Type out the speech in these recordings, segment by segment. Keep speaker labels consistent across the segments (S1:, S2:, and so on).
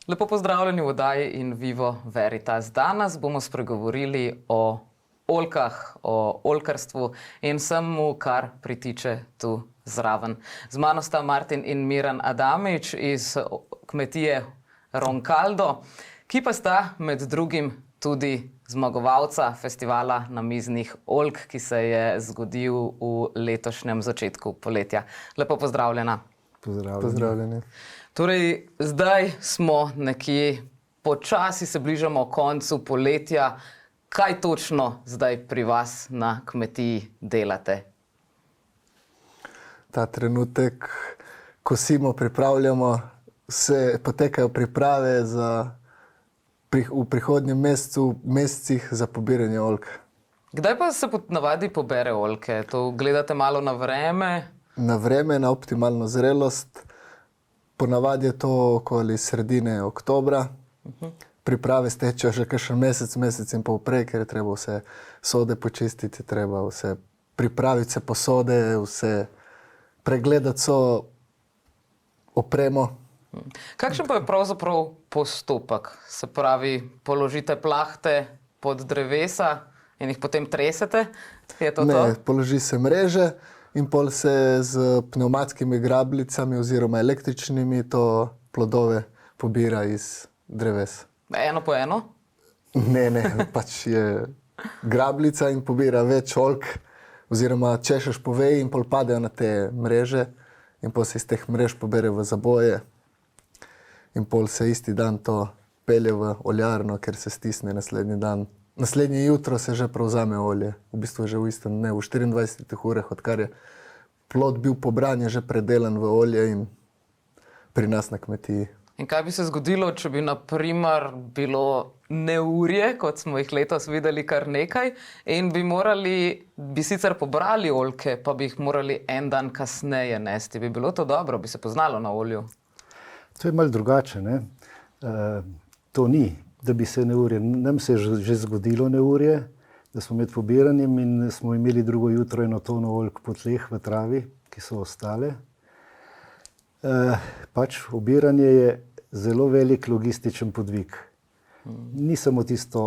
S1: Lepo pozdravljeni v oddaji In Vivo Veritas. Danes bomo spregovorili o oljkah, o oljkarstvu in vsemu, kar pritiče tu zraven. Z mano sta Martin in Miran Adamič iz kmetije Roncaldo, ki pa sta med drugim tudi zmagovalca festivala namiznih oljk, ki se je zgodil v letošnjem začetku poletja. Lepo pozdravljena.
S2: Pozdravljeni.
S1: Torej, zdaj smo nekje, počasi se bližamo koncu poletja. Kaj točno zdaj pri vas na kmetiji delate?
S2: Ta trenutek kosimo, pripravljamo, potekajo priprave v prihodnjem mesecih za pobiranje oljk.
S1: Kdaj pa se navadi pobere oljke? To gledate malo na vreme?
S2: Na vreme, na optimalno zrelost. Ponavadi je to okoli sredine oktobra. Priprave stečejo že kakšen mesec in pol prej, ker je treba vse sode počistiti, treba vse pripraviti, vse posode, vse pregledati so opremo.
S1: Kakšen pa je pravzaprav postopek? Se pravi, položite plahte pod drevesa in jih potem tresete? Je to to?
S2: Ne, položi se mreže in pol se z pnevmatskimi grabljicami oziroma električnimi to plodove pobira iz dreves.
S1: Eno po eno?
S2: Ne, pač je grabljica in pobira več oljk oziroma češeš po veji in pol padejo na te mreže in pol se iz teh mrež pobere v zaboje in pol se isti dan to pelje v oljarno, ker se stisne naslednji dan. Naslednje jutro se že prevzame olje, v bistvu že v istem dnevu, v 24 urah, odkar je plod bil pobran, je že predelan v olje in pri nas na kmetiji.
S1: In kaj bi se zgodilo, če bi na primer bilo neurje, kot smo jih letos videli kar nekaj, in bi sicer pobrali oljke, pa bi jih morali en dan kasneje nesti. Bi bilo to dobro, bi se poznalo na olju?
S3: To je malo drugače, ne? To ni, da bi se neurje. Nam se je že zgodilo neurje, da smo med pobiranjem in smo imeli drugo jutro eno tono oljk po tleh v travi, ki so ostale. Pač obiranje je zelo velik logističen podvig. Ni samo tisto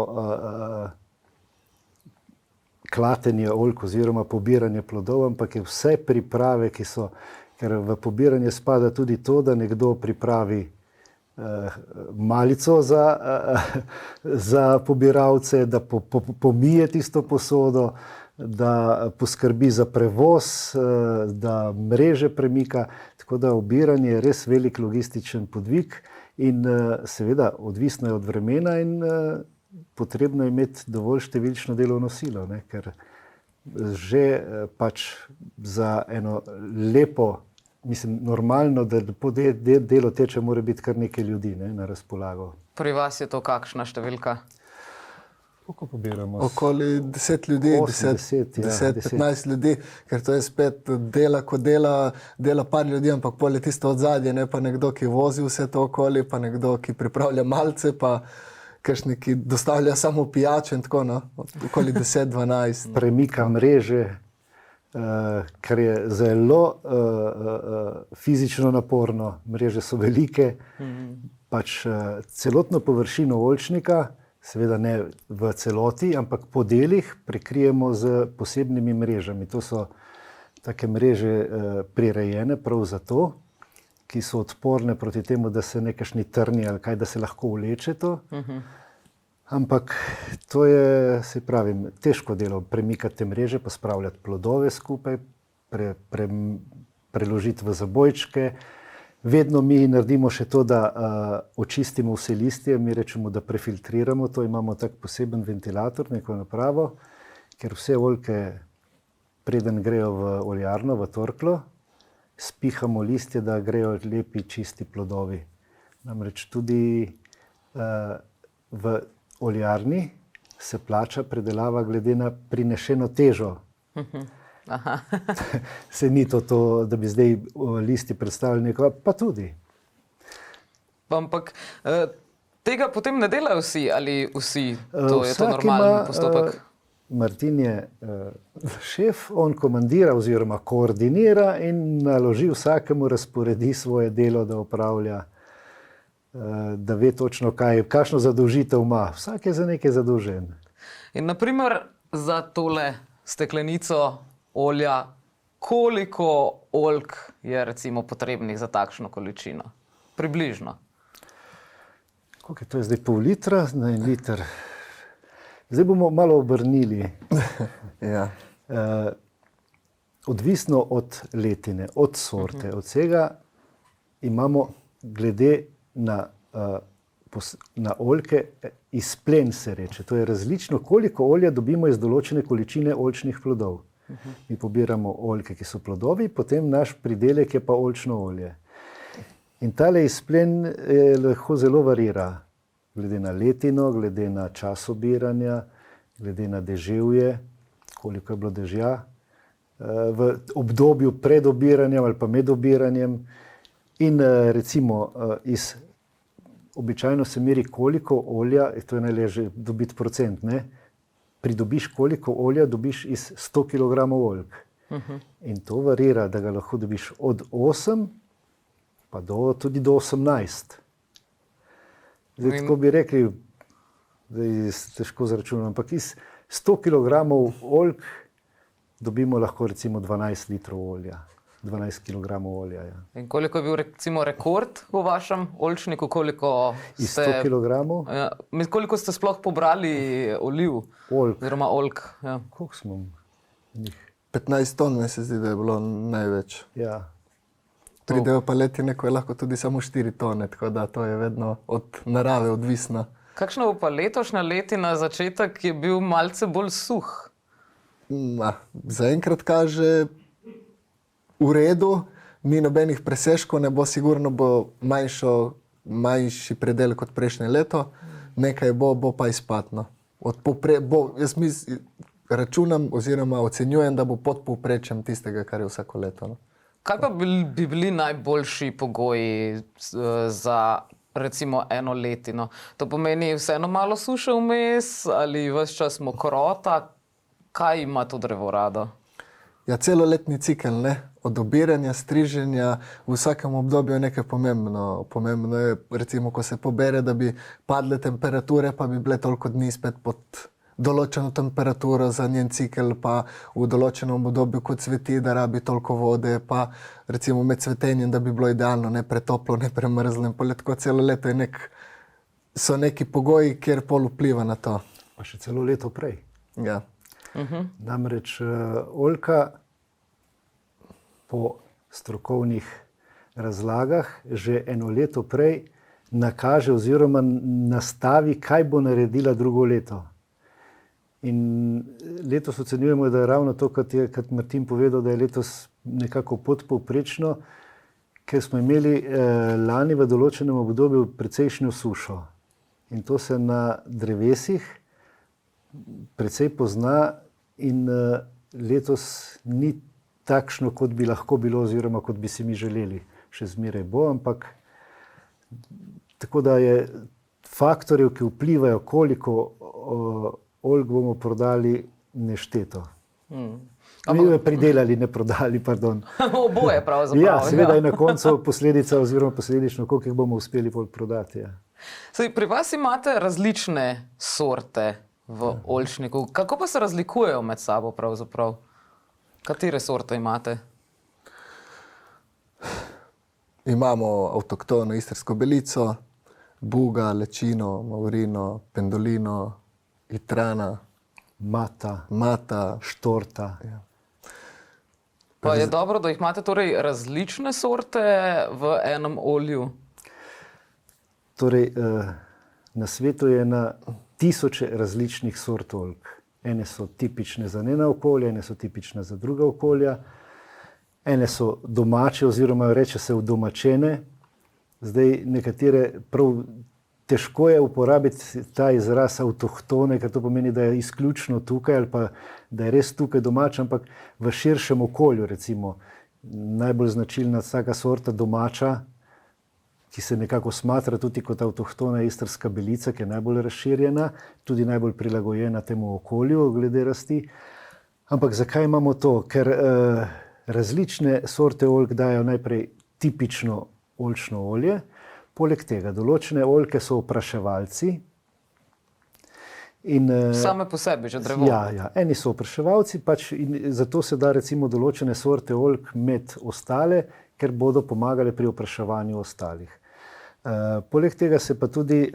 S3: klatenje oljk oziroma pobiranje plodov, ampak je vse priprave, ki so, ker v pobiranje spada tudi to, da nekdo pripravi malico za pobiralce, da pomije tisto posodo, da poskrbi za prevoz, da mreže premika. Tako da obiranje je res velik logističen podvig in seveda odvisno je od vremena in potrebno je imeti dovolj številčno delovno silo, ne? Ker že pač za eno lepo, mislim, normalno, da po delo teče, mora biti kar nekaj ljudi, ne, na razpolago.
S1: Pri vas je to kakšna številka?
S3: Koliko pobiramo?
S2: Okoli 10 ljudi, 10-15 ljudi, ker to je spet dela, ko dela par ljudi, ampak pol je tisto odzadje, ne, pa nekdo, ki vozi vse to okoli, pa nekdo, ki pripravlja malce, pa kakšni, ki dostavlja samo pijače in tako, no, okoli 10-12.
S3: Premika mreže, kar je zelo fizično naporno, mreže so velike, pač celotno površino oljčnika, seveda ne v celoti, ampak po delih prekrijemo z posebnimi mrežami. To so take mreže prirejene prav zato, ki so odporne proti temu, da se nekakšni trni ali kaj, da se lahko vleče to. Ampak to je, se pravim, težko delo, premikati te mreže, pospravljati plodove skupaj, preložiti v zabojčke. Vedno mi naredimo še to, da očistimo vse listje, mi rečemo, da prefiltriramo to, imamo tak poseben ventilator, neko napravo, ker vse oljke, preden grejo v oljarno, v torklo, spihamo listje, da grejo lepi, čisti plodovi. Namreč tudi v oljarni se plača predelava glede na prinešeno težo.
S1: Aha.
S3: Se ni to, da bi zdaj listi predstavili neko, pa tudi.
S1: Ampak tega potem ne delajo vsi, ali vsi? Je to normalen postopek?
S3: Martin je šef, on komandira oziroma koordinira in naloži vsakemu, razporedi svoje delo, da opravlja. da ve točno, kakšno zadolžitev ima. Vsak je za nekaj zadolžen.
S1: In naprimer za tole steklenico olja, koliko oljk je recimo potrebnih za takšno količino? Približno.
S3: Koliko je to zdaj, pol litra na 1 liter? Zdaj bomo malo obrnili.
S2: Ja.
S3: Odvisno od letine, od sorte, od vsega imamo glede na oljke izplen, se reče. To je različno, koliko olja dobimo iz določene količine oljčnih plodov. Mi pobiramo oljke, ki so plodovi, potem naš pridelek je pa oljčno olje. In tale izplen lahko zelo varira, glede na letino, glede na čas obiranja, glede na deževje, koliko je bilo dežja, v obdobju pred obiranjem ali pa med obiranjem. In recimo običajno se meri, koliko olja, to je najlažje dobiti procent, ne? Pridobiš, koliko olja dobiš iz 100 kg oljk. In to varira, da ga lahko dobiš od 8 pa tudi do 18. Zdaj, tako bi rekli, da je težko zračunati, ampak iz 100 kg oljk dobimo lahko recimo 12 litrov olja. 12 kg olja. Ja.
S1: In koliko je bil recimo rekord v vašem oljčniku? Koliko
S3: iz 100 kg?
S1: Ja, koliko ste sploh pobrali oliv?
S3: Oljk.
S1: Oziroma oljk. Ja.
S3: Koliko smo?
S2: 15 ton, mi se zdi, da je bilo največ.
S3: Ja.
S2: Pridejo pa letine, ko je lahko tudi samo 4 tone, tako da to je vedno od narave odvisno.
S1: Kakšna bo pa letošnja letina? Začetek je bil malce bolj suh.
S2: Zaenkrat kaže v redu, ni nobenih presežkov, ne bo, sigurno bo manjši predel kot prejšnje leto, nekaj bo pa izpadno. Jaz računam oziroma ocenjujem, da bo pod povprečjem tistega, kar je vsako leto. No?
S1: Kaj pa bi bili najboljši pogoji za recimo eno letino? To pomeni vseeno malo suše vmes ali ves čas mokrota? Kaj ima to drevo rado?
S2: Ja, celoletni cikel, ne? Od obiranja, striženja, v vsakem obdobju je nekaj pomembno. Pomembno je, recimo, ko se pobere, da bi padle temperature, pa bi bile toliko dni spet pod določeno temperaturo za njen cikel, pa v določenem obdobju, ko cveti, da rabi toliko vode, pa recimo med cvetenjem, da bi bilo idealno, ne pretoplo, ne premrzlo. Tako celo leto so neki pogoji, kjer pol vpliva na to.
S3: Pa še celo leto prej.
S2: Ja.
S3: Namreč oljka po strokovnih razlagah že eno leto prej nakaže oziroma nastavi, kaj bo naredila drugo leto. In letos ocenjujemo, da je ravno to, kot je Martin povedal, da je letos nekako podpovprečno, ker smo imeli lani v določenem obdobju precejšnjo sušo. In to se na drevesih precej pozna in letos ni takšno, kot bi lahko bilo oziroma kot bi si mi želeli. Še zmeraj bo, ampak tako da je faktorjev, ki vplivajo, koliko oljk bomo prodali, nešteto. Pridelali, ne prodali, pardon.
S1: Oboje pravzaprav.
S3: Ja, seveda je na koncu posledica oziroma posledično, koliko jih bomo uspeli prodati. Ja.
S1: Saj, pri vas imate različne sorte v oljčniku. Kako pa se razlikujejo med sabo pravzaprav? Katere sorte imate?
S2: Imamo avtoktono istrsko belico, buga, lečino, maurino, pendolino, itrana, mata,
S3: štorta.
S2: Ja.
S1: Pa je dobro, da jih imate torej različne sorte v enem olju?
S3: Torej, na svetu je na tisoče različnih sort oljk. Ene so tipične za njena okolja, ene so tipične za druga okolja. Ene so domače oziroma reče se udomačene. Zdaj nekatere prav težko je uporabiti ta izraz avtohtone, ker to pomeni, da je izključno tukaj ali pa da je res tukaj domač, ampak v širšem okolju, recimo. Najbolj značilna vsaka sorta domača, ki se nekako smatra tudi kot avtohtona istrska belica, ki je najbolj razširjena, tudi najbolj prilagojena temu okolju glede rasti. Ampak zakaj imamo to? Ker različne sorte oljk dajo najprej tipično oljčno olje, Poleg tega, določene oljke so opraševalci.
S1: Same po sebi, že drevo.
S3: Ja, eni so opraševalci, pač in zato se da recimo določene sorte oljk med ostale, ker bodo pomagale pri opraševanju ostalih. Poleg tega se pa tudi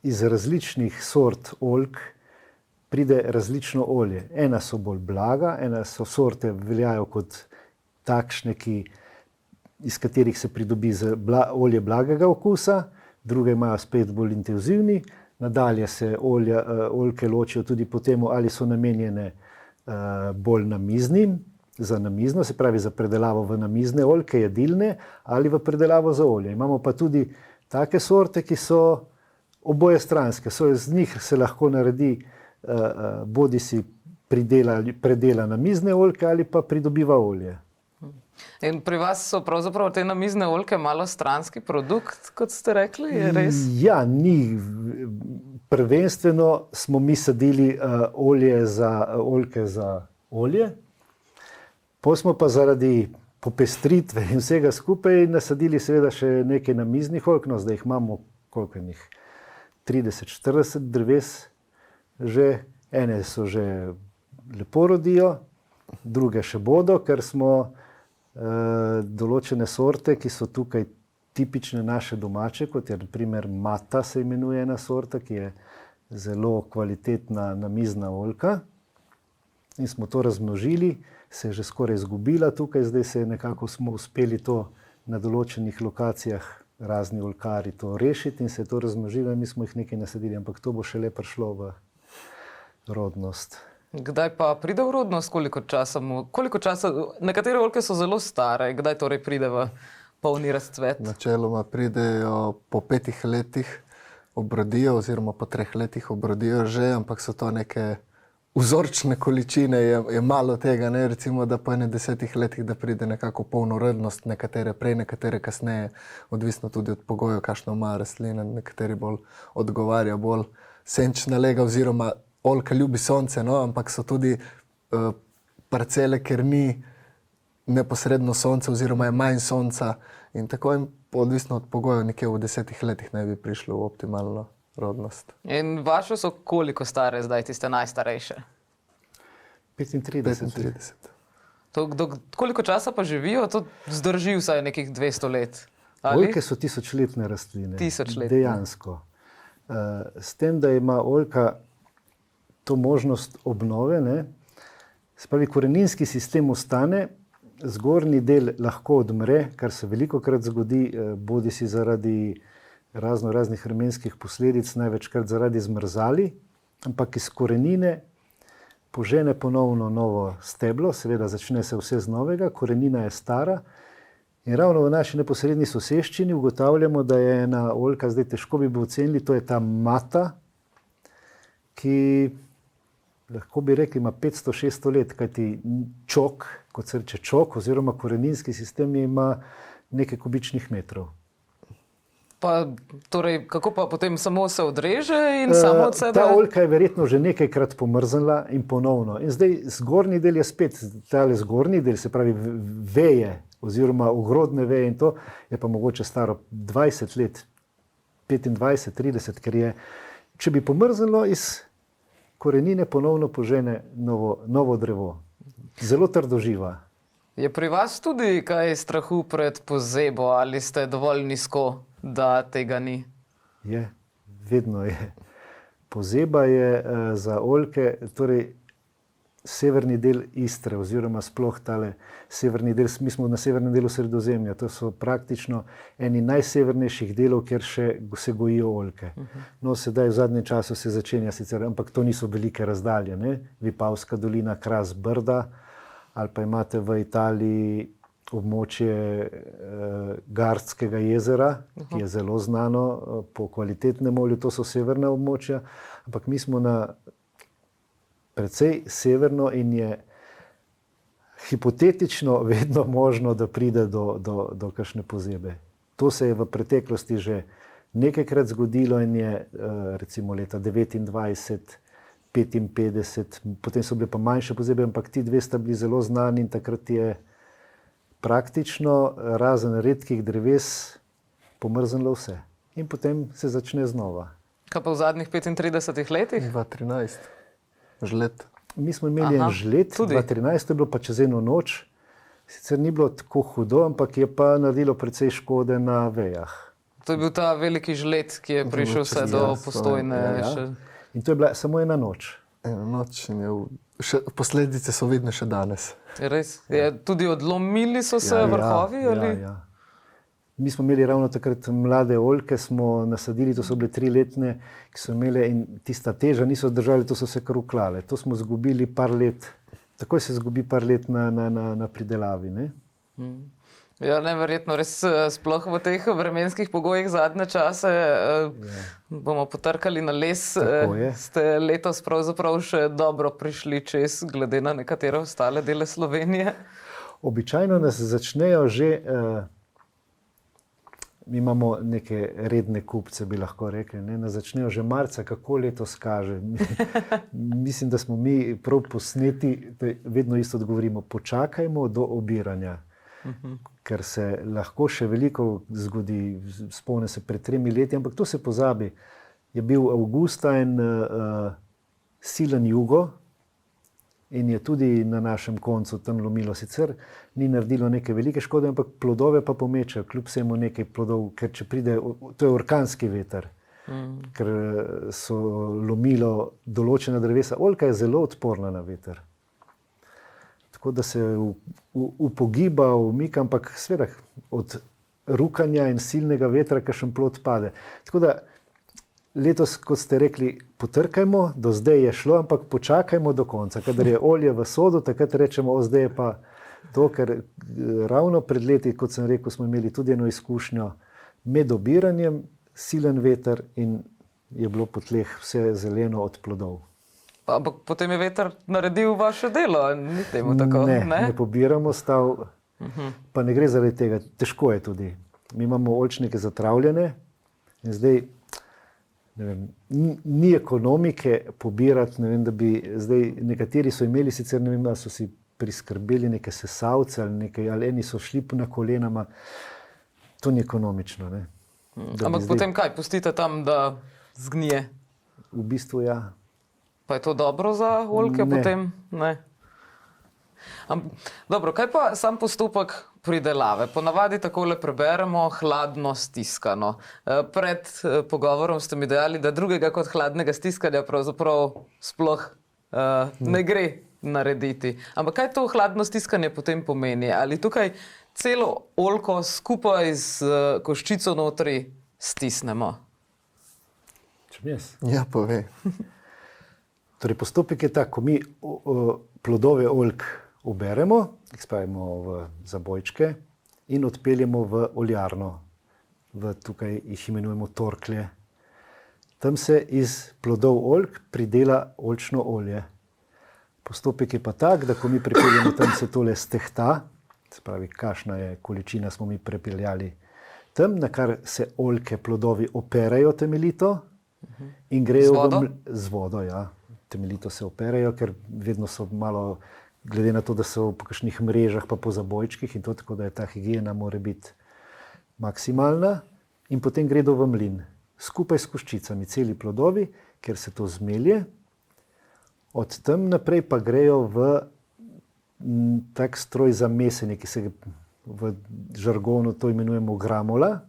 S3: iz različnih sort oljk pride različno olje. Ena so bolj blaga, ena so sorte veljajo kot takšne, iz katerih se pridobi olje blagega okusa, druge imajo spet bolj intenzivni. Nadalje se oljke ločijo tudi po tem, ali so namenjene bolj namiznim, za namizno, se pravi za predelavo v namizne oljke, jedilne, ali v predelavo za olje. Imamo pa tudi take sorte, ki so oboje stranske. Iz njih se lahko naredi bodi si predela namizne oljke ali pa pridobiva olje.
S1: In pri vas so pravzaprav te namizne oljke malo stranski produkt, kot ste rekli, je res?
S3: Ja, ni. Prvenstveno smo mi sadili oljke za olje, potem smo pa zaradi popestritve in vsega skupaj nasadili seveda še nekaj namiznih oljk, no zdaj jih imamo koliko njih, 30-40 dreves že, ene so že lepo rodijo, druge še bodo, ker smo določene sorte, ki so tukaj tipične naše domače, kot je na primer Mata se imenuje ena sorta, ki je zelo kvalitetna namizna oljka. In smo to razmnožili, se je že skoraj izgubila tukaj, zdaj se je nekako smo uspeli to na določenih lokacijah, razni oljkari to rešiti in se je to razmnožilo in mi smo jih nekaj nasadili, ampak to bo šele prišlo v rodnost.
S1: Kdaj pa pride v rodnost, koliko časa? Nekatere oljke so zelo stare, kdaj torej pride v polni razcvet?
S2: Načeloma pridejo po 5 letih obrodijo oziroma po 3 letih obrodijo že, ampak so to neke vzorčne količine, je malo tega, ne? Recimo, da po 10 letih, da pride nekako polnorodnost, nekatere prej, nekatere kasneje, odvisno tudi od pogojev, kakšno ima rastlina, nekateri bolj odgovarja, bolj senčna lega oziroma oljka ljubi sonce, no, ampak so tudi parcele, ker ni neposredno sonce oziroma je manj sonca in tako in odvisno od pogojev nekje v 10 letih naj bi prišlo v optimalno rodnost.
S1: In vaše so koliko stare zdaj, tiste najstarejše?
S3: 35.
S1: Koliko časa pa živijo? To zdrži vsaj nekih 200 let. Ali?
S3: Oljke so tisočletne rastline.
S1: Tisočletne.
S3: Dejansko. S tem, da ima oljka to možnost obnove, ne? Se pravi, koreninski sistem ostane, zgornji del lahko odmre, kar se velikokrat zgodi, bodi si zaradi raznih vremenskih posledic, največkrat zaradi zmrzali, ampak iz korenine požene ponovno novo steblo, seveda začne se vse z novega, korenina je stara in ravno v naši neposredni soseščini ugotavljamo, da je ena oljka, zdaj težko bi ocenili, to je ta Mata, ki lahko bi rekli, ima 500-600 let, kajti čok, kot se reče čok, oziroma koreninski sistem ima nekaj kubičnih metrov.
S1: Pa, torej, kako pa potem samo se odreže in samo od sebe?
S3: Ta oljka je verjetno že nekajkrat pomrznila in ponovno. In zdaj zgornji del je spet, tale zgornji del, se pravi veje, oziroma ogrodne veje in to, je pa mogoče staro 20 let, 25, 30, ker je, če bi pomrznilo iz korenine ponovno požene novo drevo. Zelo trdoživa.
S1: Je pri vas tudi kaj strahu pred pozebo ali ste dovolj nizko, da tega ni?
S3: Je, vedno je. Pozeba je za oljke, torej severni del Istre oziroma sploh tale severni del, mi smo na severnem delu Sredozemlja, to so praktično eni najsevernejših delov, kjer še se gojijo oljke. No, sedaj v zadnjem času se začenja sicer, ampak to niso velike razdalje, ne? Vipavska dolina, Kras, Brda, ali pa imate v Italiji območje Gardskega jezera, ki je zelo znano po kvalitetnem olju, to so severna območja, ampak mi smo na precej severno in je hipotetično vedno možno, da pride do kakšne pozebe. To se je v preteklosti že nekajkrat zgodilo in je recimo leta 29, 55, potem so bile pa manjše pozebe, ampak ti dve sta bili zelo znani in takrat je praktično razen redkih dreves pomrznilo vse. In potem se začne znova.
S1: Kaj pa v zadnjih 35 letih?
S2: 2013, žled.
S3: Mi smo imeli en žled,
S1: tudi.
S3: 2013 je bilo pa čez eno noč. Sicer ni bilo tako hudo, ampak je pa naredilo precej škode na vejah.
S1: To je bil ta veliki žled, ki je prišel vse do Postojne.
S3: Ja. In to je bila samo ena noč.
S2: Eno noč in posledice so vidne še danes.
S1: Je res? Tudi odlomili so se vrhovi? Ali?
S3: Ja. Mi smo imeli ravno takrat mlade oljke, smo nasadili, to so bile 3-letne, ki so imele in tista teža niso držali, to so se kar uklale. To smo zgubili par let, takoj se zgubi par let na pridelavi. Ne?
S1: Ja, neverjetno, res sploh v teh vremenskih pogojih zadnje čase bomo potrkali na les. Ste letos pravzaprav še dobro prišli čez, glede na nekatere ostale dele Slovenije?
S3: Običajno nas začnejo že... Mi imamo neke redne kupce, bi lahko rekli, ne? Nas začnejo že marca, kako letos kaže. Mislim, da smo mi prav posneti, vedno isto odgovorimo, počakajmo do obiranja. Ker se lahko še veliko zgodi, spomnim se pred 3 leti, ampak to se pozabi. Je bil avgusta en silen jugo in je tudi na našem koncu tam lomilo. Sicer ni naredilo neke velike škode, ampak plodove pa pomečajo, kljub vsemu nekaj plodov, ker če pride, to je orkanski veter, ker so lomilo določena drevesa. Oljka je zelo odporna na veter. Tako da se upogiba, umika, ampak seveda od rukanja in silnega vetra kakšen plod pade. Tako da letos, kot ste rekli, potrkajmo, do zdaj je šlo, ampak počakajmo do konca. Kadar je olje v sodu, takrat rečemo, zdaj je pa to, ker ravno pred leti, kot sem rekel, smo imeli tudi eno izkušnjo med obiranjem, silen veter in je bilo po tleh vse zeleno od plodov.
S1: Ampak potem je veter naredil vaše delo, ni temu tako?
S3: Ne pobiramo stav, pa ne gre zaradi tega, težko je tudi. Mi imamo oljčnike zatravljene in zdaj, ne vem, ni ekonomike pobirati, ne vem, da bi zdaj, nekateri so imeli sicer, ne vem, da so si priskrbeli neke sesavce ali nekaj, ali eni so šli na kolenama, to ni ekonomično, ne.
S1: Ampak potem kaj, pustite tam, da zgnije?
S3: V bistvu ja.
S1: Pa je to dobro za oljke potem? Ne. Dobro, kaj pa sam postopek pridelave? Ponavadi takole preberemo hladno stiskano. Pred pogovorom ste mi dejali, da drugega kot hladnega stiskanja pravzaprav sploh ne gre narediti. Ampak kaj to hladno stiskanje potem pomeni? Ali tukaj celo oljko skupaj z koščico notri stisnemo?
S2: Ja, povej.
S3: Torej, postopek je tak, ko mi plodove oljk oberemo, jih spravimo v zabojčke in odpeljemo v oljarno. Tukaj jih imenujemo torklje. Tam se iz plodov oljk pridela oljčno olje. Postopek je pa tak, da ko mi pripeljemo tam, se tole stehta, se pravi, kakšna je količina smo mi prepeljali tam, na kar se oljke, plodovi operajo temeljito in grejo z vodo, ja. Temeljito se operajo, ker vedno so malo, glede na to, da so po kakšnih mrežah pa po zabojčkih in to, tako da je ta higiena mora biti maksimalna in potem gredo v mlin. Skupaj s koščicami, celi plodovi, ker se to zmelje. Od tam naprej pa grejo v tak stroj za mesenje, ki se v žargonu to imenujemo gramola,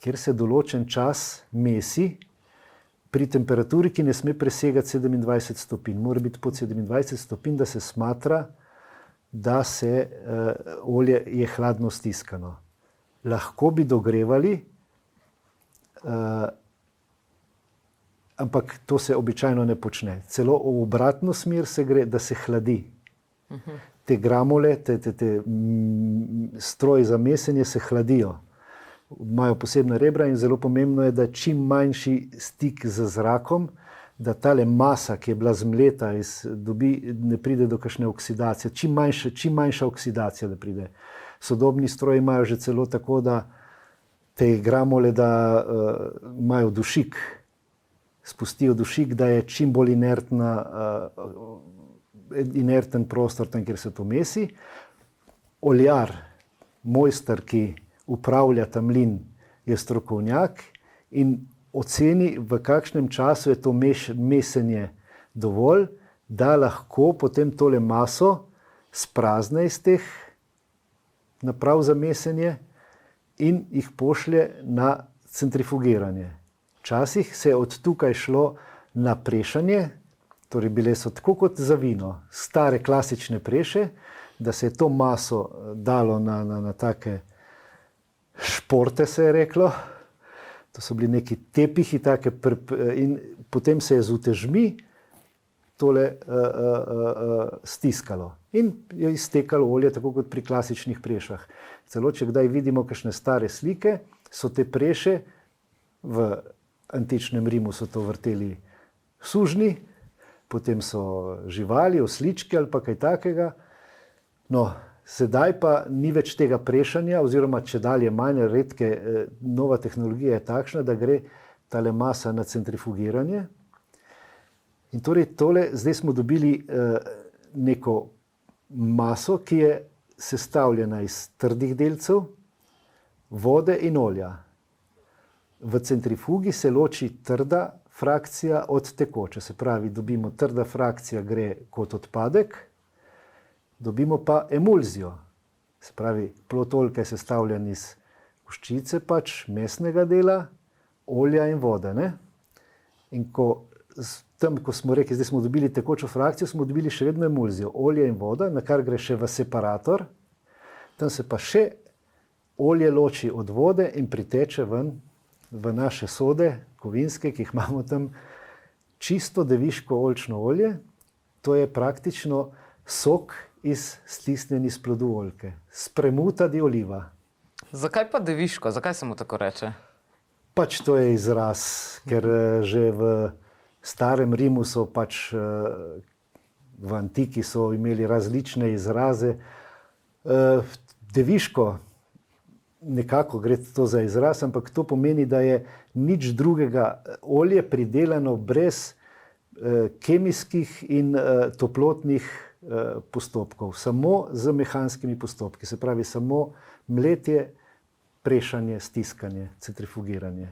S3: kjer se določen čas mesi pri temperaturi, ki ne sme presegati 27 stopinj. Mora biti pod 27 stopinj, da se smatra, da se olje je hladno stiskano. Lahko bi dogrevali, ampak to se običajno ne počne. Celo v obratno smer se gre, da se hladi. Te gramole, te stroji za mesenje se hladijo. Imajo posebna rebra in zelo pomembno je, da čim manjši stik z zrakom, da tale masa, ki je bila zmleta, ne pride do kakšne oksidacije. Čim manjša oksidacija, da pride. Sodobni stroji imajo že celo tako, da te gramole, da imajo dušik, spustijo dušik, da je čim bolj inerten prostor tam, kjer se to mesi. Oljar, mojster, ki upravlja ta mlin, je strokovnjak in oceni, v kakšnem času je to mesenje dovolj, da lahko potem tole maso sprazne iz teh naprav za mesenje in jih pošlje na centrifugiranje. Včasih se je od tukaj šlo na prešanje, torej bile so tako kot za vino, stare klasične preše, da se je to maso dalo na take športe, se je reklo. To so bili neki tepihi take in potem se je z utežmi tole stiskalo in je iztekalo olje, tako kot pri klasičnih prešah. Celo, če kdaj vidimo kakšne stare slike, so te preše, v antičnem Rimu so to vrteli sužnji, potem so živali, oslički ali pa kaj takega. No, sedaj pa ni več tega prešanja, oziroma čedalje manj redke, nova tehnologija je takšna, da gre tale masa na centrifugiranje. In torej tole, zdaj smo dobili neko maso, ki je sestavljena iz trdih delcev, vode in olja. V centrifugi se loči trda frakcija od tekoče, se pravi, dobimo trda frakcija gre kot odpadek, dobimo pa emulzijo, se pravi, plod oljke je sestavljen iz koščice, pač mesnega dela, olja in vode. Ne? In tam, ko smo rekli, zdaj smo dobili tekočo frakcijo, smo dobili še vedno emulzijo, olje in voda, na kar gre še v separator, tam se pa še olje loči od vode in priteče ven v naše sode, kovinske, ki jih imamo tam, čisto deviško oljčno olje, to je praktično sok iz stisnjeni iz plodu oljke, spremuta di oliva.
S1: Zakaj pa deviško? Zakaj se mu tako reče?
S3: Pač to je izraz, ker že v starem Rimu so pač v antiki so imeli različne izraze. Deviško, nekako gre to za izraz, ampak to pomeni, da je nič drugega olje pridelano brez kemijskih in toplotnih postopkov, samo z mehanskimi postopki, se pravi samo mletje, prešanje, stiskanje, centrifugiranje.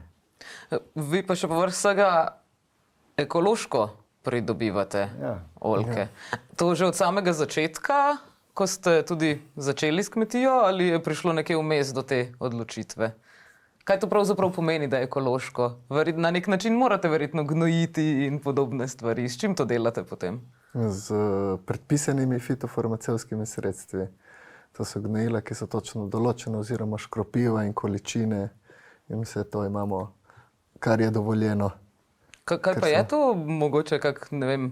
S1: Vi pa še povrh vsega ekološko pridobivate oljke. To že od samega začetka, ko ste tudi začeli s kmetijo, ali je prišlo nekje vmes do te odločitve? Kaj to pravzaprav pomeni, da je ekološko? Na nek način morate verjetno gnojiti in podobne stvari. S čim to delate potem?
S2: Z predpisanimi fitofarmacevtskimi sredstvi. To so gnojila, ki so točno določene, oziroma škropiva in količine in vse to imamo, kar je dovoljeno.
S1: Kaj pa je to mogoče kak, ne vem,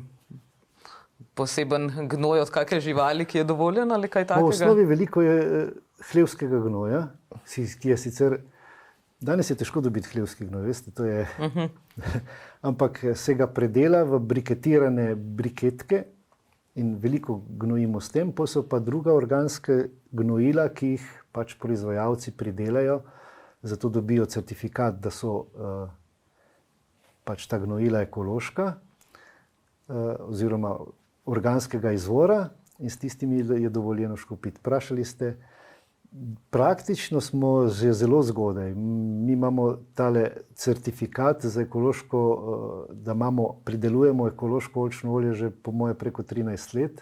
S1: poseben gnoj od kakšne živali, ki je dovoljen ali kaj takega?
S3: V osnovi veliko je hlevskega gnoja, ki je sicer, danes je težko dobiti hlevski gnoj, veste, to je, ampak se ga predela v briketirane briketke in veliko gnojimo s tem, pa so pa druga organska gnojila, ki jih pač proizvajalci pridelajo, zato dobijo certifikat, da so pač ta gnojila ekološka oziroma organskega izvora in s tistimi je dovoljeno škropiti. Vprašali ste, praktično smo že zelo zgodaj. Mi imamo tale certifikat za ekološko, da pridelujemo ekološko oljčno olje že po moje preko 13 let.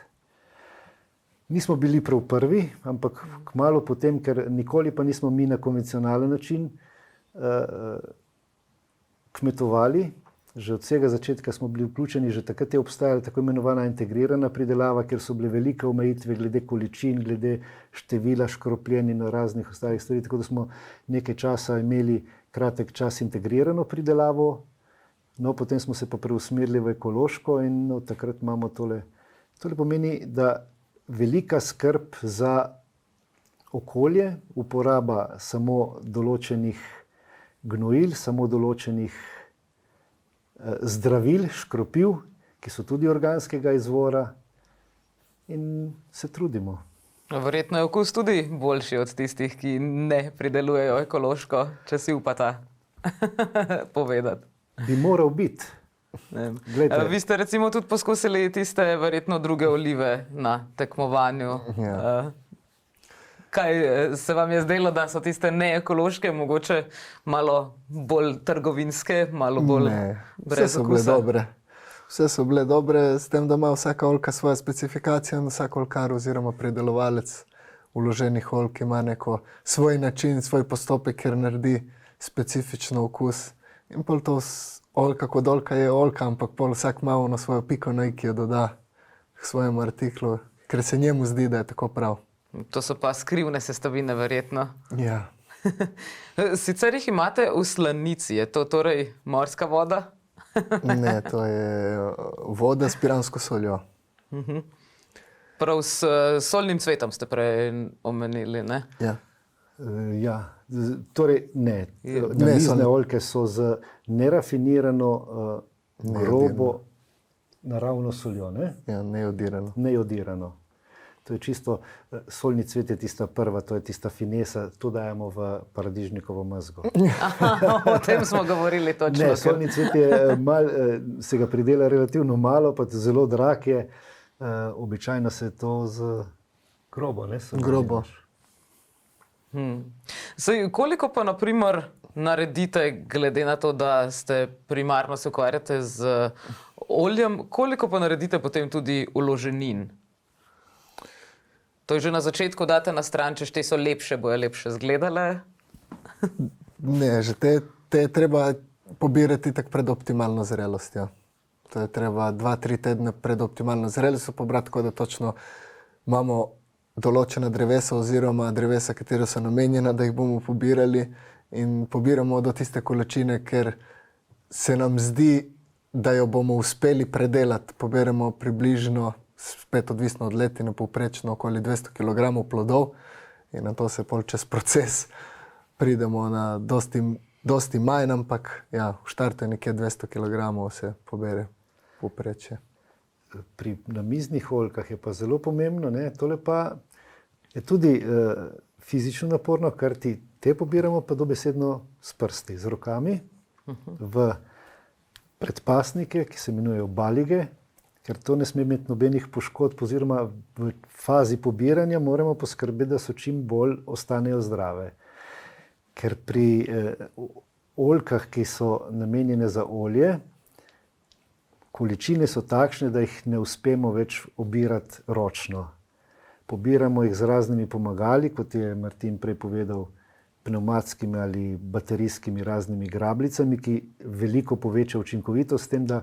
S3: Nismo bili prav prvi, ampak kmalu potem, ker nikoli pa nismo mi na konvencionalen način kmetovali. Že od vsega začetka smo bili vključeni, že takrat je obstajala tako imenovana integrirana pridelava, kjer so bile velike omejitve glede količin, glede števila škropljen in raznih ostalih stvari, tako da smo nekaj časa imeli kratek čas integrirano pridelavo, no potem smo se pa preusmerili v ekološko in od takrat imamo tole. Tole pomeni, da velika skrb za okolje, uporaba samo določenih gnojil, samo določenih zdravil, škropiv, ki so tudi organskega izvora in se trudimo.
S1: Verjetno je okus tudi boljši od tistih, ki ne pridelujejo ekološko, če si upata povedati.
S3: Bi moral biti.
S1: Vi ste recimo tudi poskusili tiste verjetno druge olive na tekmovanju.
S2: Ja.
S1: Kaj se vam je zdelo, da so tiste neekološke, mogoče malo bolj trgovinske, malo bolj
S2: Ne, vse
S1: brez
S2: so bile
S1: okusa?
S2: dobre. Vse so bile dobre, s tem, da ima vsaka oljka svojo specifikacijo in vsak oljkar oziroma pridelovalec vloženih oljk ima neko svoj način, svoj postopek, ker naredi specifično okus. In pol to oljka kot oljka je oljka, ampak pol vsak malo na svojo piko na i, ki jo doda k svojemu artiklu, ker se njemu zdi, da je tako prav.
S1: To so pa skrivne sestavine, verjetno.
S2: Ja.
S1: Sicer jih imate v slanici, je to torej morska voda?
S2: Ne, to je voda s piransko soljo.
S1: Prav s solnim cvetom ste prej omenili, ne?
S2: Ja.
S3: Ja, torej ne.
S2: Ne,
S3: Namizne
S2: so-
S3: oljke so z nerafinirano, grobo, naravno soljo, ne?
S2: Ja, nejodirano.
S3: Nejodirano. To je čisto, solni cvet je tista prva, to je tista finesa, to dajemo v paradižnikovo mezgo.
S1: Aha, o tem smo govorili točno.
S3: Ne, solni cvet je se ga pridela relativno malo, pa zelo drag je. Običajno se to z grobo, ne? soljo
S2: Grobo.
S3: delaš.
S1: Saj, koliko pa naprimer naredite, glede na to, da ste primarno se ukvarjate z oljem, koliko pa naredite potem tudi uloženin? To je že na začetku date na stran, če te so lepše, bojo lepše izgledale.
S2: Ne, že te je treba pobirati tak pred optimalno zrelostjo. To je treba 2-3 tedne pred optimalno zrelostjo pobrati, tako da točno imamo določena drevesa oziroma drevesa, katera so namenjena, da jih bomo pobirali in pobiramo do tiste količine, ker se nam zdi, da jo bomo uspeli predelati. Poberemo približno, spet odvisno od letine, povprečno okoli 200 kg plodov in na to se pol čez proces pridemo na dosti manj, ampak ja, v štartu je nekje 200 kg se pobere povprečje.
S3: Pri namiznih oljkah je pa zelo pomembno, ne? Tole pa je tudi fizično naporno, ker te pobiramo pa dobesedno s prsti, z rokami v predpasnike, ki se imenujejo balige, ker to ne sme imeti nobenih poškodb, oziroma v fazi pobiranja moramo poskrbeti, da so čim bolj ostanejo zdrave. Ker pri oljkah, ki so namenjene za olje, količine so takšne, da jih ne uspemo več obirati ročno. Pobiramo jih z raznimi pomagali, kot je Martin prej povedal, pnevmatskimi ali baterijskimi raznimi grabljicami, ki veliko poveča učinkovitost, s tem, da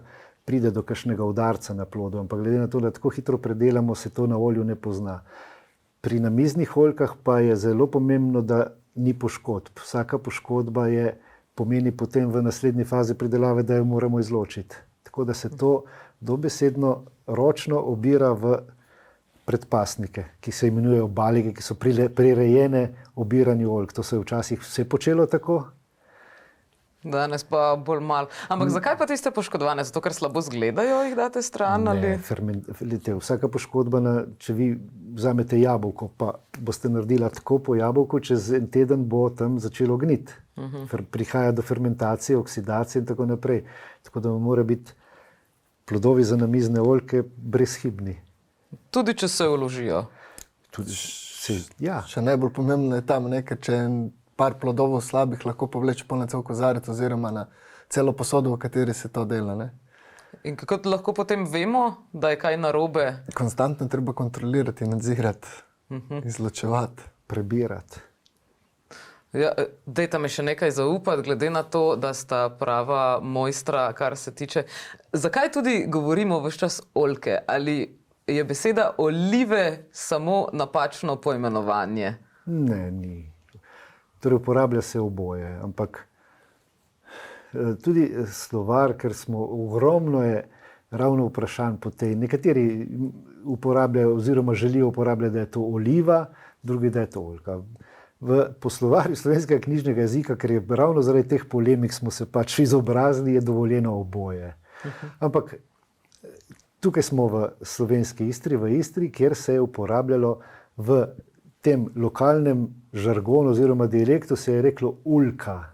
S3: pride do kakšnega udarca na plodu. Ampak glede na to, da tako hitro predelamo, se to na olju ne pozna. Pri namiznih oljkah pa je zelo pomembno, da ni poškodb. Vsaka poškodba pomeni potem v naslednji fazi pridelave, da jo moramo izločiti. Tako da se to dobesedno ročno obira v predpasnike, ki se imenujejo balige, ki so prirejene obiranju oljk. To se je včasih vse počelo tako.
S1: Danes pa bolj malo. Ampak zakaj pa tiste poškodovane? Zato, ker slabo izgledajo, jih date stran? Ali?
S3: Vsaka poškodba, če vi vzamete jabolko, pa boste naredili tako po jabolku, čez en teden bo tam začelo gniti. Prihaja do fermentacije, oksidacije in tako naprej. Tako da mora biti plodovi za namizne oljke brezhibni.
S1: Tudi če se vložijo.
S3: Ja.
S2: Še najbolj pomembno je tam nekaj, če en par plodov slabih lahko povleče pol na cel kozarec oziroma na celo posodo, v kateri se to dela. Ne?
S1: In kako lahko potem vemo, da je kaj narobe?
S2: Konstantno treba kontrolirati, nadzirati, izločevati.
S3: Prebirati.
S1: Ja, dajte mi še nekaj zaupati, glede na to, da sta prava mojstra, kar se tiče. Zakaj tudi govorimo ves čas oljke? Ali je beseda olive samo napačno poimenovanje?
S3: Ne, ni. Torej uporablja se oboje, ampak tudi slovar, ker smo ogromno je ravno vprašanj po tej. Nekateri uporabljajo oziroma želijo uporabljati, da je to oliva, drugi, da je to oljka. Po slovarju slovenskega knjižnega jezika, ker je ravno zaradi teh polemik smo se pač izobrazili, je dovoljeno oboje. Ampak tukaj smo v slovenski Istri, kjer se je uporabljalo v tem lokalnem žargonu oziroma dialektu se je reklo uljka.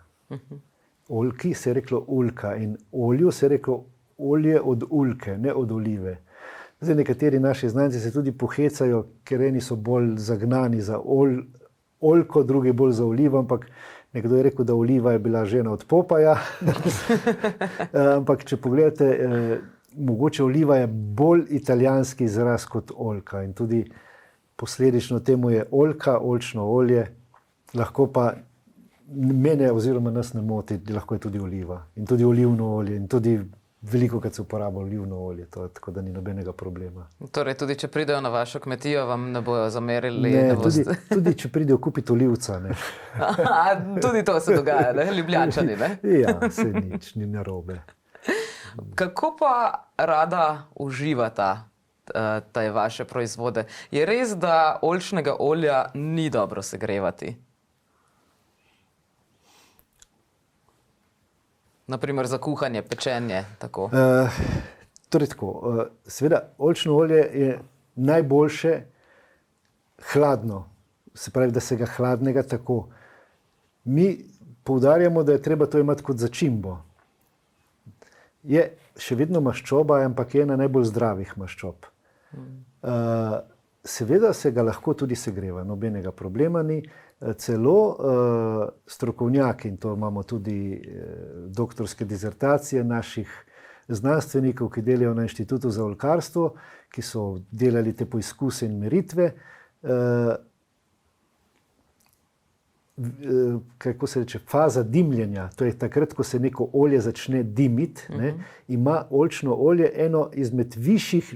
S3: Oljki se je reklo uljka in olju se je reklo olje od uljke, ne od olive. Zdaj nekateri naši znanci se tudi pohecajo, ker eni so bolj zagnani za oljko, drugi bolj za olivo, ampak nekdo je rekel, da oliva je bila žena od Popaja. Ampak če pogledate, mogoče oliva je bolj italijanski izraz kot oljka in tudi posledično temu je oljka, oljčno olje, lahko pa mene oziroma nas ne moti, lahko je tudi oliva in tudi olivno olje in tudi veliko, kad se uporablja olivno olje, tako da ni nobenega problema.
S1: Torej, tudi če pridejo na vašo kmetijo, vam ne bojo zamerili?
S3: Ne, tudi če pridejo kupiti olivca. Ne.
S1: Tudi to se dogaja, ne? Ljubljančani, ne?
S3: Ja, se nič, ni narobe.
S1: Kako pa rada uživata te vaše proizvode? Je res, da oljčnega olja ni dobro segrevati? Naprimer za kuhanje, pečenje, tako.
S3: Torej tako, seveda, oljčno olje je najboljše hladno, se pravi, da se ga hladnega tako. Mi poudarjamo, da je treba to imati kot začimbo. Je še vedno maščoba, ampak je ena najbolj zdravih maščob. Seveda se ga lahko tudi segreva, nobenega problema ni. Celo strokovnjaki, in to imamo tudi doktorske dizertacije naših znanstvenikov, ki delajo na Inštitutu za oljkarstvo, ki so delali te poizkuse in meritve, kako se reče, faza dimljenja, to je takrat, ko se neko olje začne dimiti, ima oljčno olje eno izmed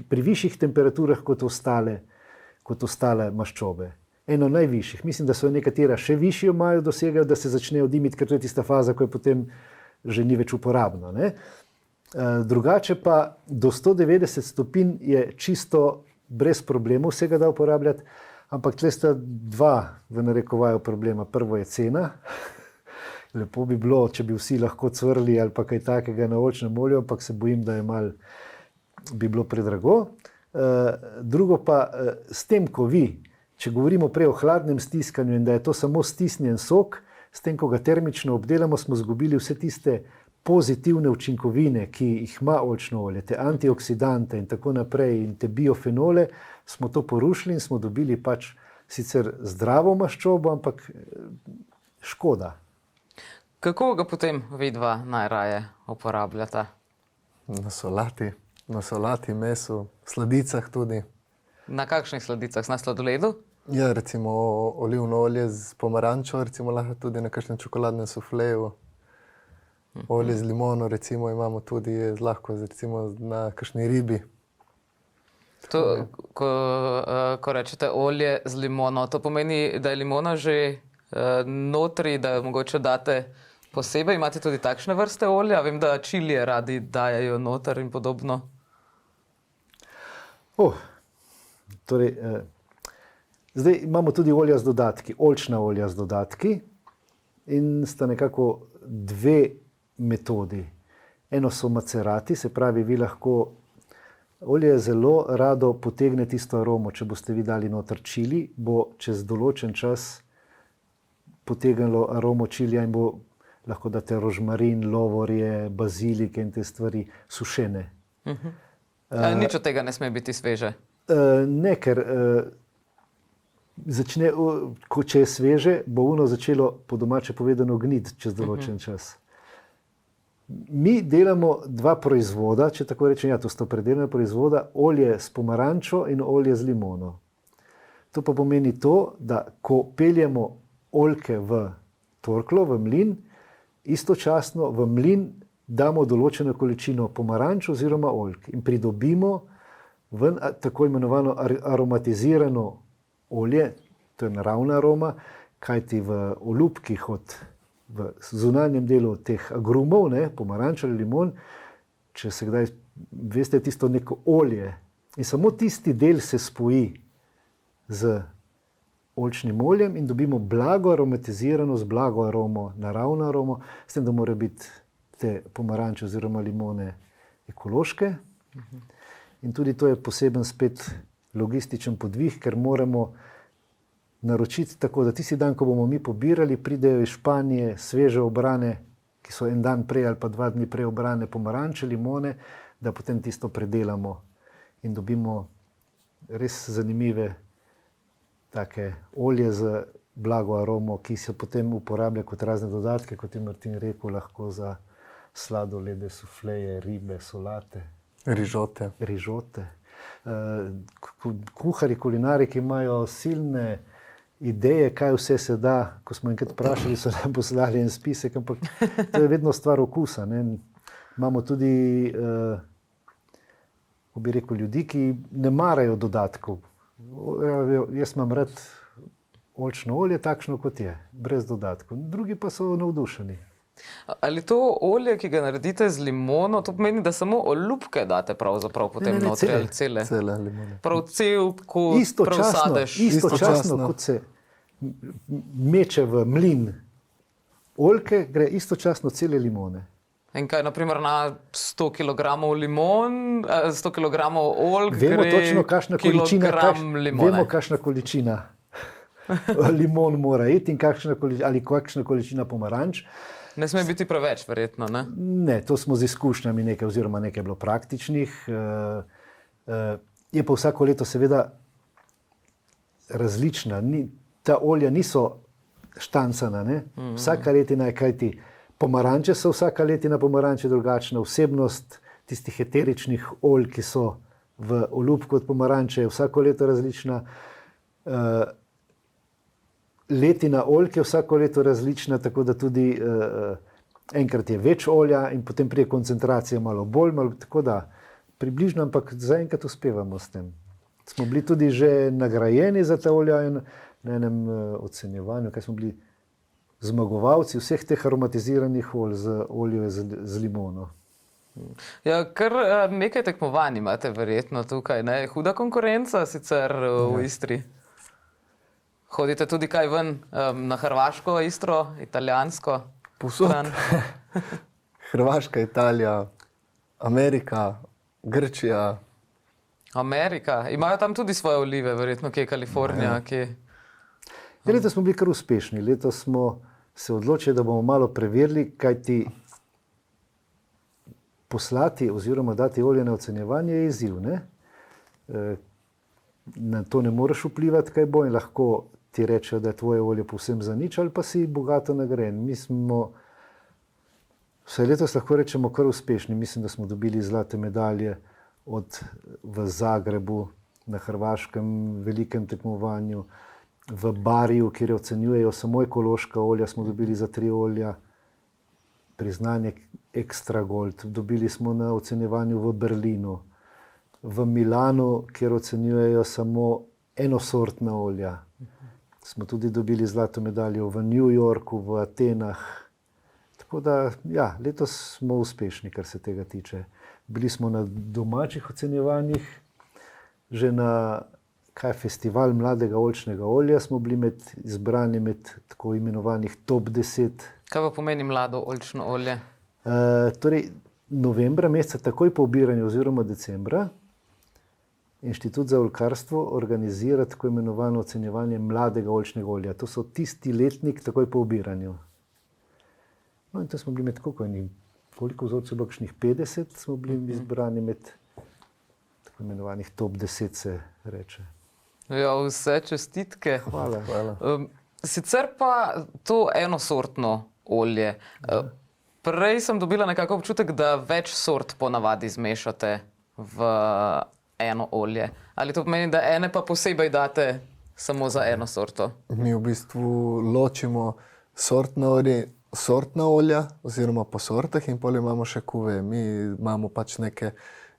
S3: pri višjih temperaturah kot ostale maščobe. Eno najvišjih. Mislim, da so nekatera še višjo imajo, dosegajo, da se začnejo dimiti, ker to je tista faza, ko je potem že ni več uporabna. Ne? Drugače pa do 190 stopinj je čisto brez problemov, vsega da uporabljati, ampak tle sta dva v narekovaju problema. Prvo je cena. Lepo bi bilo, če bi vsi lahko cvrli ali pa kaj takega na oljčnem olju, ampak se bojim, da bi bilo predrago. Drugo pa s tem, ko če govorimo prej o hladnem stiskanju in da je to samo stisnjen sok, s tem, ko ga termično obdelamo, smo izgubili vse tiste pozitivne učinkovine, ki jih ima oljčno olje, te antioksidante in tako naprej in te biofenole, smo to porušili in smo dobili pač sicer zdravo maščobo, ampak škoda.
S1: Kako ga potem vidva najraje uporabljata?
S2: Na solati, mesu, sladicah tudi.
S1: Na kakšnih sladicah? Na sladoledu?
S2: Ja, recimo olivno olje z pomarančo, recimo lahko tudi na kakšnem čokoladnem sufleju. Olje z limono recimo imamo tudi lahko recimo na kakšni ribi.
S1: To, ko rečete olje z limono, to pomeni, da je limona že notri, da jo mogoče date posebej? Imate tudi takšne vrste olja? Vem, da čilije radi dajajo noter in podobno.
S3: Torej, zdaj imamo tudi olja z dodatki, oljčna olja z dodatki in sta nekako dve metodi. Eno so macerati, se pravi, vi lahko, olje zelo rado potegne tisto aromo, če boste vi dali noter čili, bo čez določen čas potegnilo aromo čilija in bo lahko date rožmarin, lovorje, bazilike in te stvari sušene.
S1: Nič od tega ne sme biti sveže?
S3: Ne, ker če je sveže, bo ono začelo po domače povedano gniti čez določen čas. Mi delamo dva proizvoda, če tako rečem, to sta predelana proizvoda, olje s pomarančo in olje z limono. To pa pomeni to, da ko peljemo oljke v torklo, v mlin, istočasno v mlin damo določeno količino pomaranč oziroma oljk in pridobimo tako imenovano aromatizirano olje, to je naravna aroma, kajti v olupkih v zunanjem delu teh agrumov, pomaranč ali limon, če se kdaj, veste, tisto neko olje in samo tisti del se spoji z oljčnim oljem in dobimo blago aromatizirano z blago aromo, naravno aromo, s tem, da mora biti te pomaranče oziroma limone ekološke. In tudi to je poseben spet logističen podvig, ker moramo naročiti tako, da tisti dan, ko bomo mi pobirali, pridejo iz Španije sveže obrane, ki so en dan prej ali pa 2 dni prej obrane pomaranče, limone, da potem tisto predelamo in dobimo res zanimive take olje z blago aromo, ki se potem uporablja kot razne dodatke, kot je Martin rekel, lahko za sladolede, sufleje, ribe, solate,
S2: Rižote.
S3: rižote. Kuhari, kulinari, ki imajo silne ideje, kaj vse se da, ko smo enkrat vprašali, so nam poslali en spisek, ampak to je vedno stvar okusa. Ne? Imamo tudi, ko bi rekel, ljudi, ki ne marajo dodatkov. Jaz imam rad oljčno olje, takšno kot je, brez dodatkov. Drugi pa so navdušeni.
S1: Ali to olje, ki ga naredite z limono, to pomeni, da samo olupke date pravzaprav potem
S3: Ne,
S1: notri
S3: cele.
S1: ali cele?
S2: Cele limone.
S1: Prav cel, ko prav
S3: Istočasno,
S1: sadeš.
S3: istočasno, kot se meče v mlin oljke, gre istočasno cele limone.
S1: In kaj, naprimer, na 100 kg limon, 100 kg oljk
S3: Vemo
S1: gre
S3: točno, kakšna količina,
S1: kilogram limone.
S3: vemo, kakšna količina limon mora iti in kakšna količina pomaranč.
S1: Ne sme biti preveč, verjetno, ne?
S3: Ne, to smo z izkušnjami nekaj, oziroma nekaj je bilo praktičnih. Je pa vsako leto seveda različna. Ta olja niso štancana, ne? Vsaka letina je, kajti pomaranče so vsaka letina pomaranče drugačna, vsebnost tistih eteričnih olj, ki so v olupku od pomaranče, je vsako leto različna. Letina oljk je vsako leto različna, tako da tudi enkrat je več olja in potem prije koncentracija malo bolj, tako da približno, ampak zaenkrat uspevamo s tem. Smo bili tudi že nagrajeni za ta olja in na enem ocenjevanju, kaj smo bili zmagovalci vseh teh aromatiziranih olj z oljo z limono.
S1: Ja, kar nekaj tekmovanj imate verjetno tukaj, ne? Huda konkurenca sicer v Istri. Hodite tudi kaj ven na Hrvaško, Istro, italijansko?
S2: Povsod.
S1: stran?
S2: Hrvaška, Italija, Amerika, Grčija.
S1: Amerika. Imajo tam tudi svoje olive, verjetno, kje je Kalifornija, kje...
S3: Ja, letos smo bili kar uspešni. Letos smo se odločili, da bomo malo preverili, kaj ti poslati oziroma dati olje na ocenjevanje je izziv. Ne? Na to ne moreš vplivati, kaj bo in lahko ti rečejo, da je tvoje olje povsem za nič ali pa si bogato nagrajen. Mi smo, vsaj letos lahko rečemo, kar uspešni. Mislim, da smo dobili zlate medalje v Zagrebu, na Hrvaškem velikem tekmovanju, v Bariju, kjer ocenjujejo samo ekološka olja, smo dobili za 3 olja priznanje Extra Gold. Dobili smo na ocenjevanju v Berlinu, v Milanu, kjer ocenjujejo samo enosortna olja. Smo tudi dobili zlato medaljo v New Yorku, v Atenah. Tako da, ja, letos smo uspešni, kar se tega tiče. Bili smo na domačih ocenjevanjih, že na festival mladega oljčnega olja smo bili izbrani med tako imenovanih top 10.
S1: Kaj pa pomeni mlado oljčno olje?
S3: Torej, novembra meseca, takoj po obiranju oziroma decembra, Inštitut za oljkarstvo organizira tako imenovano ocenjevanje mladega oljčnega olja. To so tisti letnik takoj po obiranju. No in to smo bili med koliko vzorcev, kakšnih 50 smo bili izbrani med tako imenovanih top 10, se reče.
S1: Ja, vse čestitke.
S3: Hvala.
S1: Sicer pa to enosortno olje. Prej sem dobila nekako občutek, da več sort ponavadi zmešate v eno olje. Ali to pomeni, da ene pa posebej date samo za eno sorto?
S2: Mi v bistvu ločimo sortna olja oziroma po sortah in potem imamo še kuve. Mi imamo pač neke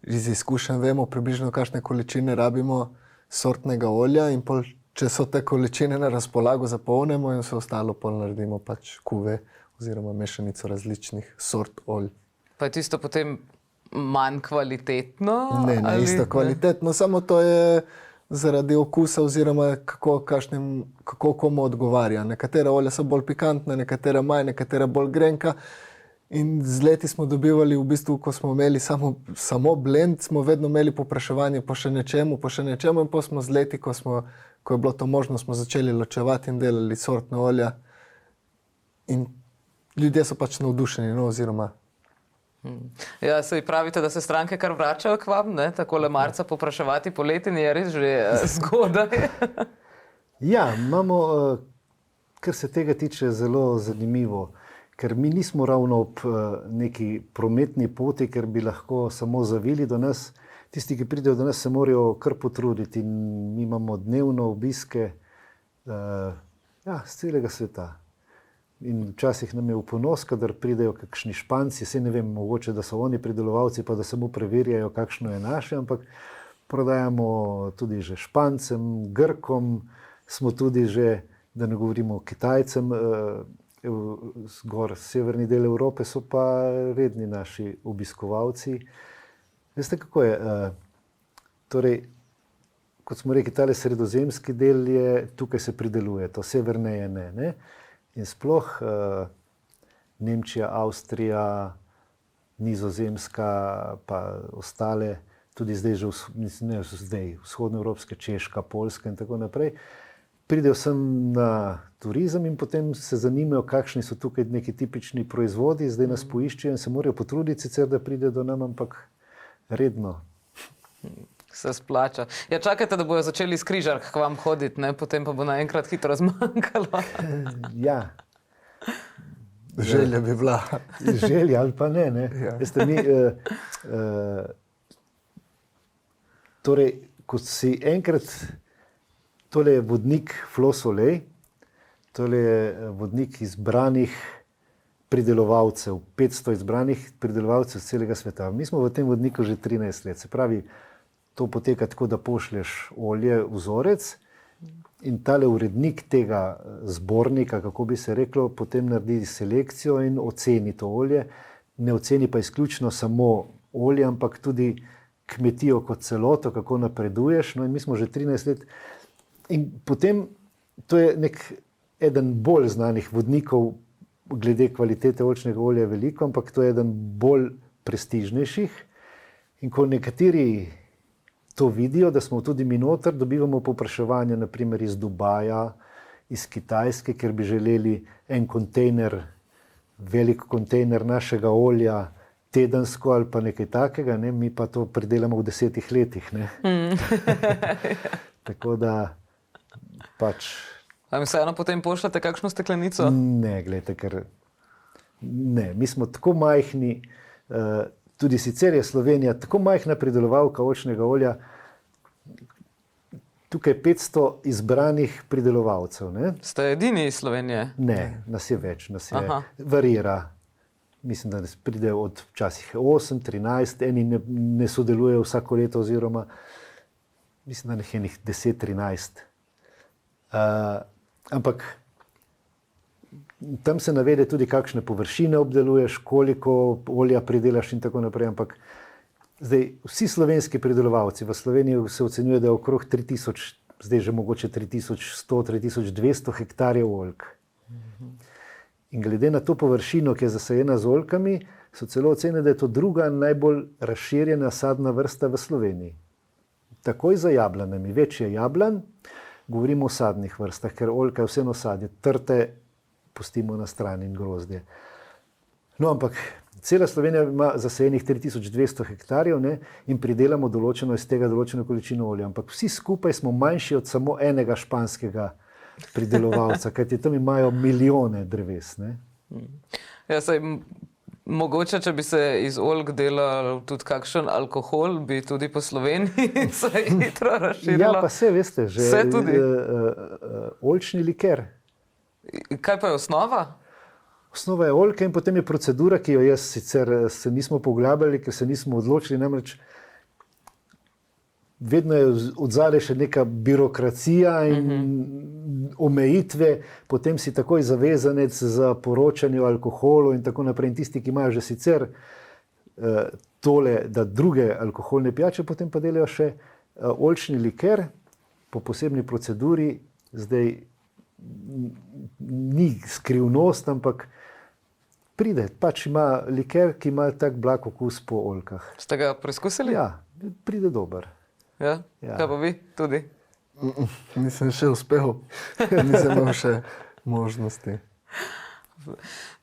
S2: iz izkušenj, vemo približno kakšne količine rabimo sortnega olja in pol, če so te količine na razpolago, zapolnimo in vse ostalo pol naredimo pač kuve oziroma mešanico različnih sort olj.
S1: Pa je tisto potem manj kvalitetno?
S2: Ne, isto kvalitetno, samo to je zaradi okusa oziroma kako komu odgovarja. Nekatera olja so bolj pikantna, nekatera manj, nekatera bolj grenka. In z leti smo dobivali v bistvu, ko smo imeli samo blend, smo vedno imeli popraševanje po še nečemu in pa smo z leti, ko je bilo to možno, smo začeli ločevati in delali sortna olja. In ljudje so pač navdušeni, no, oziroma.
S1: Ja, saj pravite, da se stranke kar vračajo k vam, ne? Takole marca popraševati po letini je res že zgodaj.
S3: Ja, imamo kar se tega tiče, zelo zanimivo. Ker mi nismo ravno ob neki prometni poti, ker bi lahko samo zavili do nas. Tisti, ki pridejo do nas, se morajo kar potruditi. In mi imamo dnevno obiske z celega sveta. In včasih nam je v ponos, kadar pridejo kakšni Španci, se ne vem, mogoče, da so oni pridelovalci, pa da samo preverjajo, kakšno je naše, ampak prodajamo tudi že Špancem, Grkom, smo tudi že, da ne govorimo o Kitajcem, zgor severni del Evrope so pa redni naši obiskovalci. Veste, kako je? Torej, kot smo rekli, tale sredozemski del je, tukaj se prideluje, to severneje ne? In sploh Nemčija, Avstrija, Nizozemska, pa ostale, tudi zdaj že vzhodnoevropske, Češka, Poljska in tako naprej, pridejo sem na turizem in potem se zanimajo, kakšni so tukaj neki tipični proizvodi, zdaj nas poiščejo in se morajo potruditi, sicer da pride do nam, ampak redno.
S1: Se splača. Ja, čakajte, da bojo začeli iz križark k vam hoditi, ne? Potem pa bo naenkrat hitro zmanjkalo.
S3: Ja.
S2: Želja bi bila.
S3: Želja ali pa ne.
S2: Ja.
S3: Veste, mi, torej, ko si enkrat, tole je vodnik Flos Olej, tole je vodnik izbranih pridelovalcev, 500 izbranih pridelovalcev z celega sveta. Mi smo v tem vodniku že 13 let, se pravi, to poteka tako, da pošlješ olje, vzorec in tale urednik tega zbornika, kako bi se reklo, potem naredi selekcijo in oceni to olje. Ne oceni pa izključno samo olje, ampak tudi kmetijo kot celoto, kako napreduješ. No in mi smo že 13 let. In potem, to je eden bolj znanih vodnikov, glede kvalitete oljčnega olja je veliko, ampak to je eden bolj prestižnejših. In ko nekateri to vidijo, da smo tudi mi noter, dobivamo povpraševanja, naprimer iz Dubaja, iz Kitajske, ker bi želeli en kontejner, velik kontejner našega olja tedensko ali pa nekaj takega, ne? Mi pa to pridelamo v 10 letih. Ne? Tako da pač...
S1: A mi vseeno potem pošljate kakšno steklenico?
S3: Ne, gledajte, ker ne, mi smo tako majhni, tudi sicer je Slovenija tako majhna pridelovalka oljčnega olja, tukaj 500 izbranih pridelovalcev. Ne?
S1: Ste edini iz Slovenije?
S3: Ne, nas je več, varira. Mislim, da pride od včasih 8, 13, eni ne sodelujejo vsako leto, oziroma mislim, da nekaj 10, 13. Ampak tam se navede tudi, kakšne površine obdeluješ, koliko olja pridelaš in tako naprej. Ampak zdaj vsi slovenski pridelovalci v Sloveniji se ocenjuje, da je okrog 3000, zdaj že mogoče 3100, 3200 hektarjev oljk. In glede na to površino, ki je zasajena z oljkami, so celo ocenili, da je to druga najbolj razširjena sadna vrsta v Sloveniji. Takoj za jablanami. Več je jablan, govorimo o sadnih vrstah, ker oljka je vseeno sadje. Trte pustimo na strani in grozdje. No, ampak cela Slovenija ima zasajenih 3200 hektarjev, ne, in pridelamo iz tega določeno količino olja. Ampak vsi skupaj smo manjši od samo enega španskega pridelovalca, kajti tam imajo milijone dreves. Ne.
S1: Ja, saj, mogoče, če bi se iz oljk delal tudi kakšen alkohol, bi tudi po Sloveniji se hitro razširilo.
S3: Ja, pa se veste, že oljčni liker.
S1: Kaj pa je osnova?
S3: Osnova je oljka in potem je procedura, ki jo jaz sicer se nismo poglabljali, ker se nismo odločili, namreč vedno je odzadaj še neka birokracija in omejitve, potem si takoj zavezanec za poročanje o alkoholu in tako naprej. In tisti, ki imajo že sicer tole, da druge alkoholne pijače, potem pa delajo še oljčni liker po posebni proceduri. Zdaj ni skrivnost, ampak pride, pač ima liker, ki ima tak blag okus po oljkah.
S1: Ste ga preizkusili?
S3: Ja, pride dober.
S1: Ja?
S3: Ja.
S1: Kaj pa vi tudi?
S2: Nisem še uspel, nisem imel še možnosti.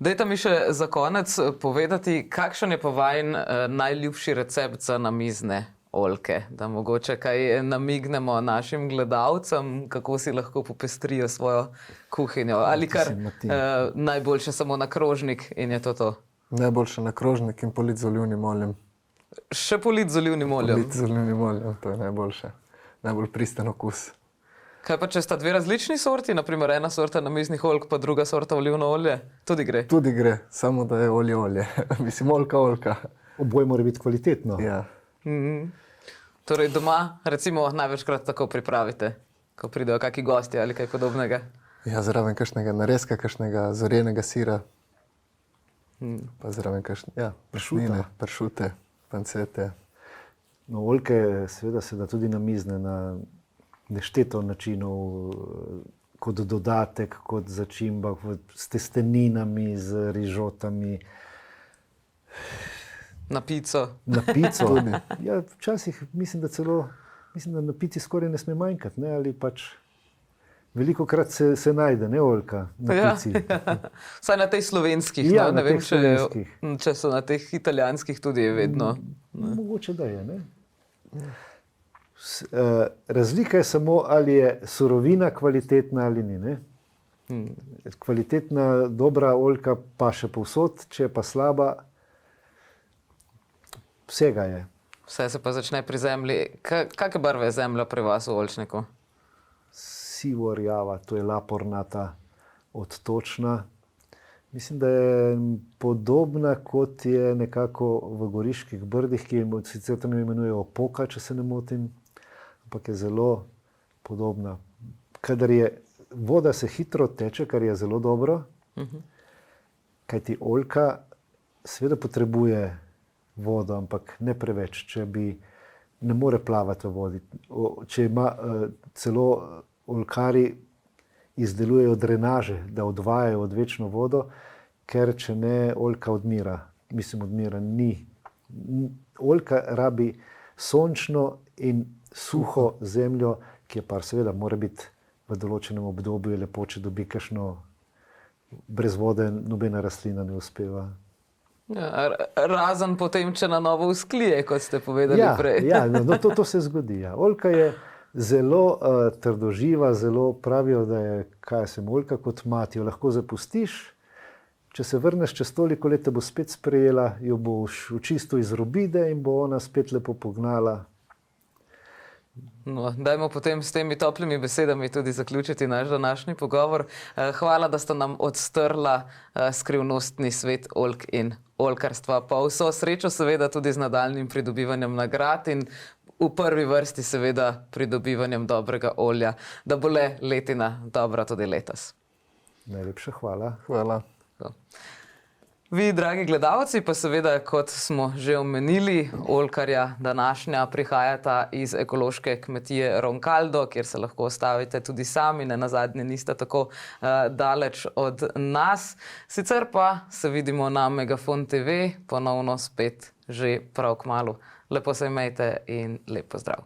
S1: Dajte mi še za konec povedati, kakšen je pa vajen najljubši recept za namizne oljke, da mogoče kaj namignemo našim gledalcem, kako si lahko popestrijo svojo kuhinjo. Ali kar najboljše samo na krožnik in je to.
S2: Najboljše na krožnik in polit z olivnim oljem.
S1: Še polit z olivnim oljem?
S2: Polit z olivnim oljem, to je najboljše. Najbolj pristen okus.
S1: Kaj pa če sta dve različni sorti, naprimer ena sorta namiznih oljk, pa druga sorta olivno olje? Tudi gre?
S2: Tudi gre, samo da je olje. Mislim, oljka.
S3: Oboje mora biti kvalitetno.
S2: Ja.
S1: Torej doma, recimo, največkrat tako pripravite, ko pridejo kakšni gosti ali kaj podobnega?
S2: Ja, zraven kakšnega narezka, kakšnega zorenega sira. Pa zraven pršute, pancete.
S3: No, oljke seveda se da tudi namizne na nešteto načinov, kot dodatek, kot začimba, s testeninami, z rižotami.
S1: Na pico.
S3: Na pico. Ja, včasih mislim, da na pici skoraj ne sme manjkati, ne? Ali pač velikokrat se najde, ne, oljka na pici.
S1: Vsaj na tej slovenskih,
S3: ja,
S1: ne vem,
S3: slovenskih.
S1: Če so na teh italijanskih tudi vedno.
S3: Mogoče da je, ne? Razlika je samo, ali je surovina kvalitetna ali ni, ne? Kvalitetna, dobra oljka pa še povsod, če je pa slaba, vsega je.
S1: Vse se pa začne pri zemlji. Kakšne barve je zemlja pri vas v oljčniku?
S3: Sivo rjava, to je lapornata, odtočna. Mislim, da je podobna, kot je nekako v Goriških brdih, ki sicer tam imenujejo opoka, če se ne motim, ampak je zelo podobna. Kadar je voda, se hitro teče, kar je zelo dobro, kajti oljka seveda potrebuje vodo, ampak ne preveč, ne more plavati v vodi. Če ima celo oljkari izdelujejo drenaže, da odvajajo odvečno vodo, ker če ne, oljka odmira. Ni. Oljka rabi sončno in suho zemljo, ki je pa seveda mora biti v določenem obdobju lepo, če dobi kakšno, brez vode nobena rastlina ne uspeva.
S1: Ja, razen potem, če na novo vzklije, kot ste povedali prej.
S3: Ja, to se zgodi. Ja. Oljka je zelo trdoživa, zelo pravijo, da je, oljka kot mati, jo lahko zapustiš, če se vrneš čez toliko let, te bo spet sprejela, jo boš očistil iz robide in bo ona spet lepo pognala.
S1: No, dajmo potem s temi toplimi besedami tudi zaključiti naš današnji pogovor. Hvala, da ste nam odstrla skrivnostni svet oljk in oljkarstva. Pa vso srečo seveda tudi z nadaljnjim pridobivanjem nagrad in v prvi vrsti seveda pridobivanjem dobrega olja, da bo le letina dobra tudi letos.
S3: Najlepša hvala.
S2: Hvala.
S1: Vi, dragi gledalci, pa seveda, kot smo že omenili, oljkarja današnja prihajata iz ekološke kmetije Roncaldo, kjer se lahko ostavite tudi sami, ne nazadnje niste tako daleč od nas. Sicer pa se vidimo na Megafon TV, ponovno spet že prav kmalu. Lepo se imejte in lep pozdrav.